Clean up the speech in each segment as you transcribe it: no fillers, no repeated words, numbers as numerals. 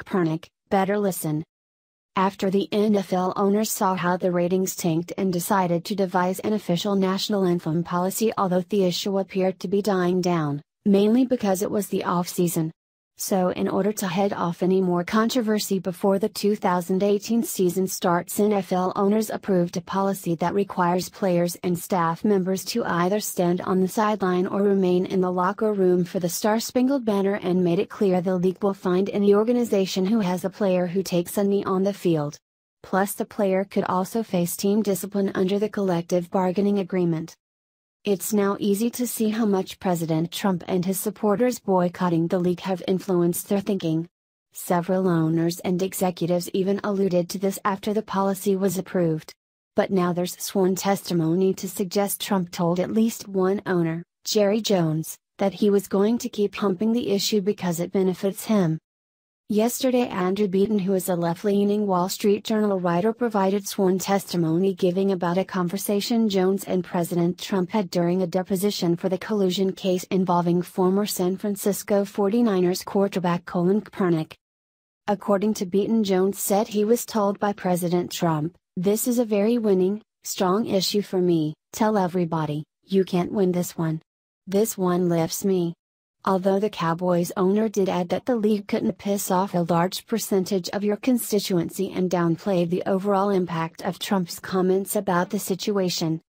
Kaepernick, better listen. After the NFL owners saw how the ratings tanked and decided to devise an official national anthem policy, although the issue appeared to be dying down, mainly because it was the offseason. So in order to head off any more controversy before the 2018 season starts, NFL owners approved a policy that requires players and staff members to either stand on the sideline or remain in the locker room for the Star-Spangled Banner, and made it clear the league will find any organization who has a player who takes a knee on the field. Plus, the player could also face team discipline under the collective bargaining agreement. It's now easy to see how much President Trump and his supporters boycotting the league have influenced their thinking. Several owners and executives even alluded to this after the policy was approved. But now there's sworn testimony to suggest Trump told at least one owner, Jerry Jones, that he was going to keep humping the issue because it benefits him. Yesterday, Andrew Beaton, who is a left-leaning Wall Street Journal writer, provided sworn testimony giving about a conversation Jones and President Trump had during a deposition for the collusion case involving former San Francisco 49ers quarterback Colin Kaepernick. According to Beaton, Jones said he was told by President Trump, "This is a very winning, strong issue for me. Tell everybody, you can't win this one. This one lifts me." Although the Cowboys owner did add that the league couldn't piss off a large percentage of your constituency and downplayed the overall impact of Trump's comments about the situation.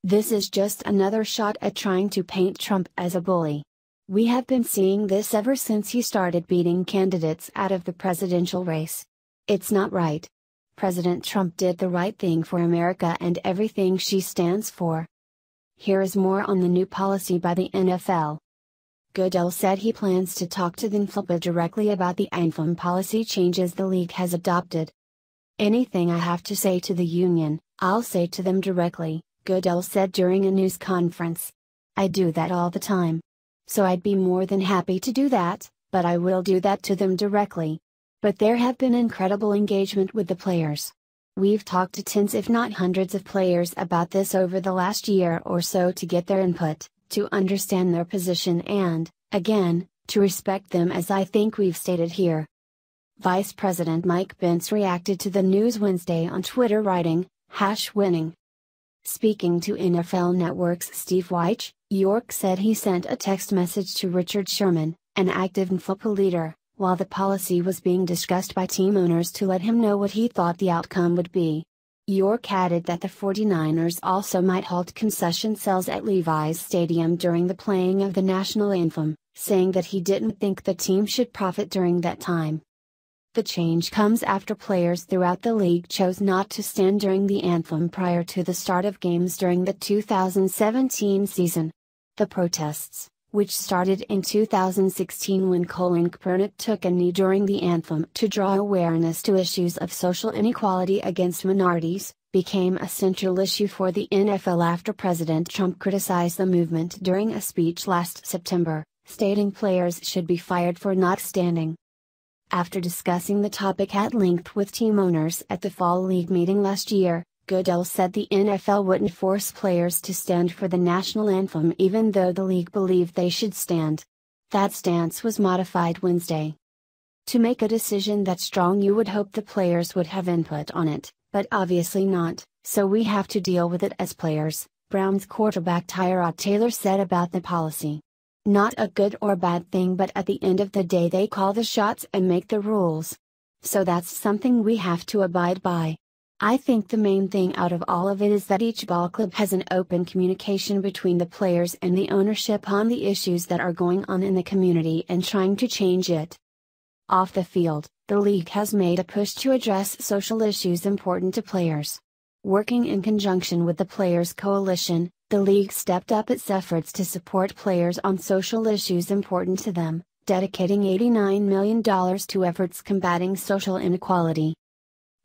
This is just another shot at trying to paint Trump as a bully. We have been seeing this ever since he started beating candidates out of the presidential race. It's not right. President Trump did the right thing for America and everything she stands for. Here is more on the new policy by the NFL. Goodell said he plans to talk to the NFL directly about the anthem policy changes the league has adopted. "Anything I have to say to the union, I'll say to them directly," Goodell said during a news conference. "I do that all the time. So I'd be more than happy to do that, but I will do that to them directly. But there have been incredible engagement with the players. We've talked to tens if not hundreds of players about this over the last year or so to get their input, to understand their position and, again, to respect them as I think we've stated here." Vice President Mike Pence reacted to the news Wednesday on Twitter, writing, "#winning." Speaking to NFL Network's Steve Wyche, York said he sent a text message to Richard Sherman, an active NFL leader, while the policy was being discussed by team owners, to let him know what he thought the outcome would be. York added that the 49ers also might halt concession sales at Levi's Stadium during the playing of the national anthem, saying that he didn't think the team should profit during that time. The change comes after players throughout the league chose not to stand during the anthem prior to the start of games during the 2017 season. The protests, which started in 2016 when Colin Kaepernick took a knee during the anthem to draw awareness to issues of social inequality against minorities, became a central issue for the NFL after President Trump criticized the movement during a speech last September, stating players should be fired for not standing. After discussing the topic at length with team owners at the fall league meeting last year, Goodell said the NFL wouldn't force players to stand for the national anthem even though the league believed they should stand. That stance was modified Wednesday. "To make a decision that strong, you would hope the players would have input on it, but obviously not, so we have to deal with it as players," Browns quarterback Tyrod Taylor said about the policy. "Not a good or bad thing, but at the end of the day they call the shots and make the rules. So that's something we have to abide by. I think the main thing out of all of it is that each ball club has an open communication between the players and the ownership on the issues that are going on in the community and trying to change it." Off the field, the league has made a push to address social issues important to players. Working in conjunction with the Players Coalition, the league stepped up its efforts to support players on social issues important to them, dedicating $89 million to efforts combating social inequality.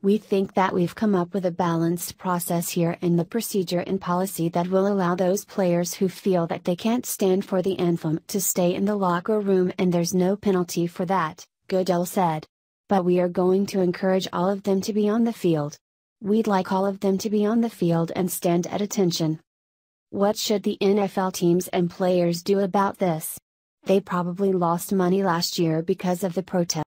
"We think that we've come up with a balanced process here in the procedure and policy that will allow those players who feel that they can't stand for the anthem to stay in the locker room, and there's no penalty for that," Goodell said. "But we are going to encourage all of them to be on the field. We'd like all of them to be on the field and stand at attention." What should the NFL teams and players do about this? They probably lost money last year because of the protest.